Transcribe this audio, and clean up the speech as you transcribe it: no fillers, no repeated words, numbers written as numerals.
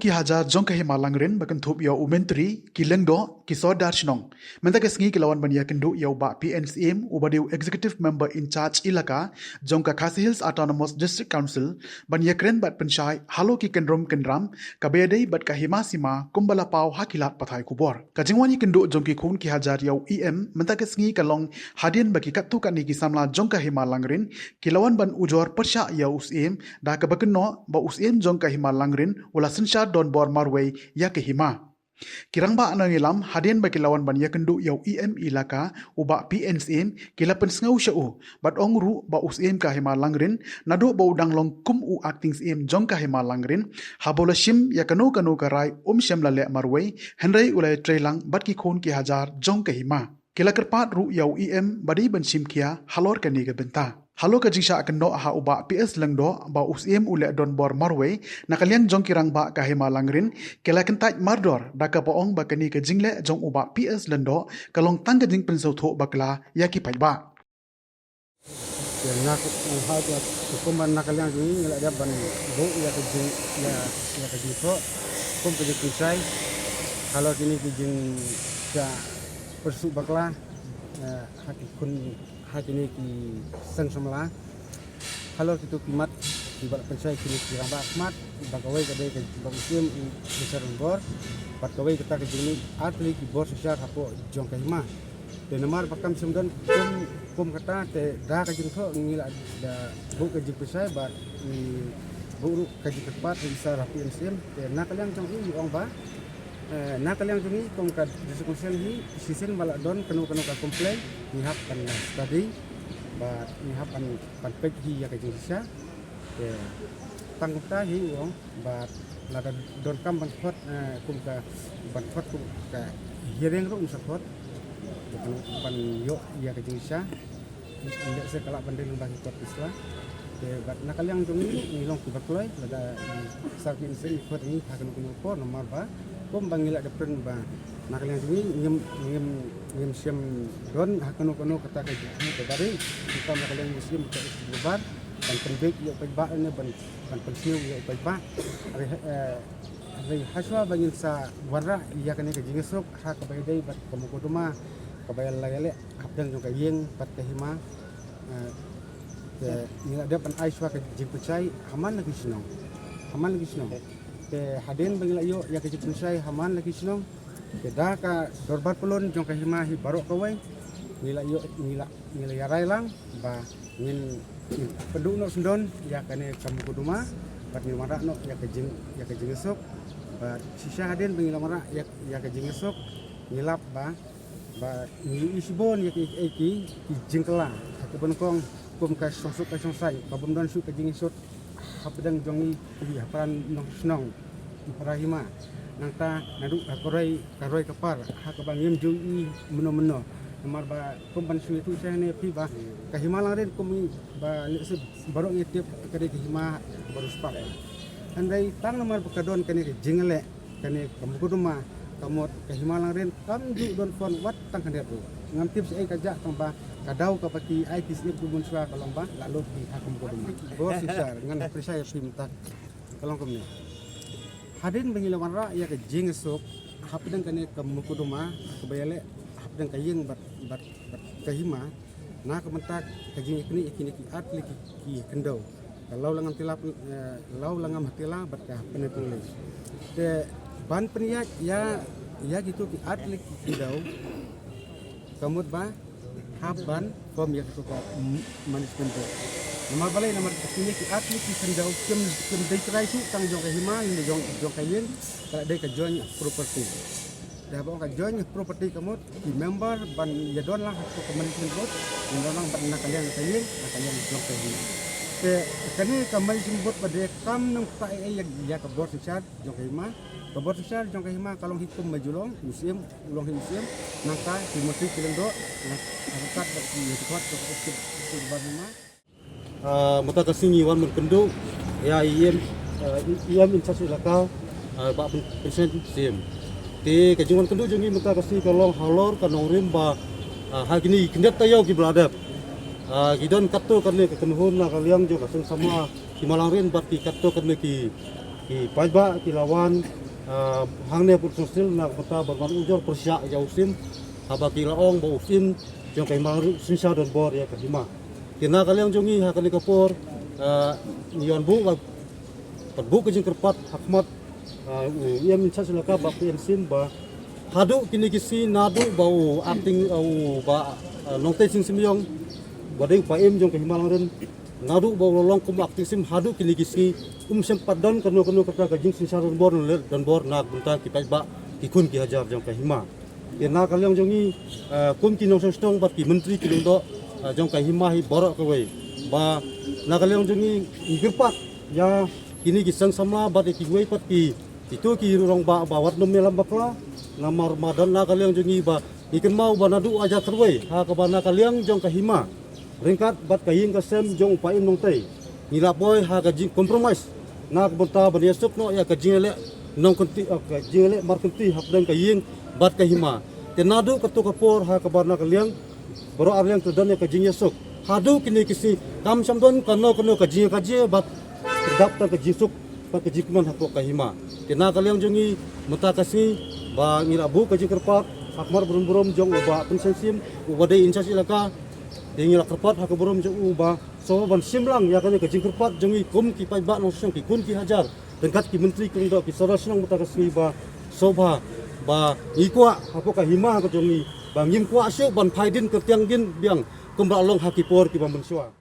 ki hajar jong ka himalangren bakan thup yo umentri ki lengdo ki sodar chnong menta ke sngi ki lawan bania kendu yo ba PNCM ubadiu executive member in charge ilaka jong ka Khasi Hills Autonomous District Council bania kren bat penchai halo ki kendrom kendram kabedei bat ka hima sima kumbala pau hakilat pathai kubor kajingwani kendu jong ki khun ki hajar yo EM menta ke sngi kalong hadien baki kattu kani ki samla jong ka himalangren ki lawan ban ujor persha yo usim da ka bakenno ba usim jong ka himalangren ula sensar don bor marway ya ke hima kirangba anangilam hadien baki lawan ban yakendu yau EM ilaka uba PNCM kila pensngau shau bat ongru ba usim ka hima langrin nadu ba udang long kum u acting CM jong ka hima langrin habola shim yakano kanu karai shem lale marway henry ulai trailang bat ki khon ki hajar jong ka hima kila kerpat ru yau EM badi ban shim kia halor kani ke benta halo ka jingsha akan no ha uba PS lengdo ba usim ule don bor marway nakaliang jong kirang ba ka hima langrin kela kentaj mardor da ka poong ba kani ka jingle jong uba PS lendo kalong tang ka jing pensau tho bakla yaki pai ba ya nak ha tu kuman nakaliang ni ngala dia ban bo ya ka jing ya ka jing tho kum ka jing sai kalau kini ki jing ja persu bakla hati kun hati ni ki sang samla kalau kita kimat di balik pensai kini kirang ba smart bagawai kadai ke bangsim besar bor bagawai kita ke jini atli ki bor sosial hapo jong ka hima de namar pakam semdan kum kata te da ka jing tho ngila da bu ka jing pensai ba ni bu ka jing tepat besar hapo insim te nakaliang jong i ong ba nakaliang jong i kum ka diskusen hi sisen bala don kanu ka komplain nihap kan tadi ba nihap an pek hi ya ka jinsa ke tangta hi wong ba la don kam ban khot kum ka ban khot kum ka hireng ro usapot ban yo ya ka jinsa inde se kala bandel bagi kot isla ke ba nakaliang jong ni long ki bakloi la sarkin sen khot ni hakan ko nomor ba kum bangila depren ba nakaliang ini ngem siam don hakano kata ka ji ke dari kita nakaliang muslim ke lebar dan penbek yo pagba ne ban pensiu yo pagba ari haswa bangin sa warra iya kane ka jingesok ha ka baydai bat kamukuduma ka bayal lagale habdang jong ka yeng pat ka hima ke ni ada pan aiswa ka jing pecai haman lagi sinong ke haden bangila yo ya ka jing pecai haman lagi sinong Kedah ka dorbar pelon jong ka hima hi barok kawai nila yo nila yarai lang ba ngin peduk no sendon ya kane kamu kuduma bat ni marak no ya ka jing esok ba sisa haden bengila marak ya ka jing esok nilap ba ni isibon ya ki jing kala ka benkong kum ka sosok ka sonsai ka bumdan su ka jing esok hapdang jongi ya paran no snong parahima nangta nadu karoi kapar ha ka bangim ju i meno nomor ba kumpan su itu saya ne pi ba ka himalang ren kum ba lese barok yetep kade ke hima baru spak andai tang nomor bakadon kane jingale kane kamu kuduma kamot ka himalang ren kam ju don fon wat tang kande tu ngam tips ai kaja tang ba kadau ka paki ai kisip kubun swa kalong ba lalu di kamu kuduma bos sisar ngan percaya pi minta kalong kum ni hadin bangila marra ya ke jing esok hapdang kane kamu kuduma kebayale hapdang kayeng bat kahima na kementak kajing ikni ki atli ki kendau kalau langan tilap lau langam hatila bat ka penetulis de ban peniak ya gitu ki atli ki kendau kamut ba haban kom ya to manis kendau nomor balai nomor kini ki atli ki kendau kem dei trai su tang jong kahima ni jong kayeng kala dei ka join property dah bawa ka join property kamut di member ban ya don lah ko management board ni orang ban nakalian kayeng nakalian jong kayeng ke kani ka management board pada kam nang pa ya ka board sesar jong kahima ka board sesar jong kahima kalong hikum majulong museum ulong museum nangka di mesti kilendo nak angkat di kuat ke barima mata kasingi wan menkendu ya iem insasi lakau ba persen sim ti kajungan kendu jungi mata kasi kalong halor kanong rim ba ha gini kindat tayo ki bladap gidon katto karne ke kenhun na kaliang jo kaseng sama himalang rin bat ki katto karne ki ki pajba ki lawan hangne put sosial na kota berman ujor persya ya usim haba ki laong ba usim jong kai mar sinsa don bor ya kahima kena kalian jongi hakani kapor nion bu bu ke jing kerpat hakmat ia minta silaka ba pensim ba hadu kini kisi nadu bau acting au ba nongte sing simyong badai pa em jong kahima langren nadu bau lolong kum acting sim hadu kini kisi sempat don kanu kata ka jing sinsa don bor nak bunta ki pajba ki kun ki hajar jong kahima kena kalian jongi kum ki nong stong ba ki menteri ki do jong kahima hi borok kawai ba na kalian jongi gerpat ya kini kisang sama bat ki wei pat ki itu ki rong ba bawat nom melam bakla nama Ramadan na kalian jongi ba ikan mau ba nadu aja terwei ha ka ba na kalian jong kahima ringkat bat kayin ka sem jong upain nong tei nila boy ha ka jing compromise na bonta ba yesuk no ya ka jing le nong kunti ka jing le mar kunti hap dan kayin bat kahima tenadu ketu kapor ha ka ba na kalian baro arliang tudan ya ka jing yesuk hadu kini kisi kam samdon kano ka jing ka je bat daftar ke jisuk pak ke jikman hapok kahima kena kalian jongi mata kasi ba ngira bu ke jikerpat akmar burum jong uba pensensim ubade insas ilaka dengila kerpat hak burum jong uba so ban simlang ya kan ke jikerpat jongi kum ki pai ba nosong ki kun ki hajar dekat ki menteri kung do ki sarasnang mata kasi ba soba ba ikwa hapok kahima ke jongi ba ngim kwa syu ban phaidin ke tiang din biang kumbra long hakipor ki bambensua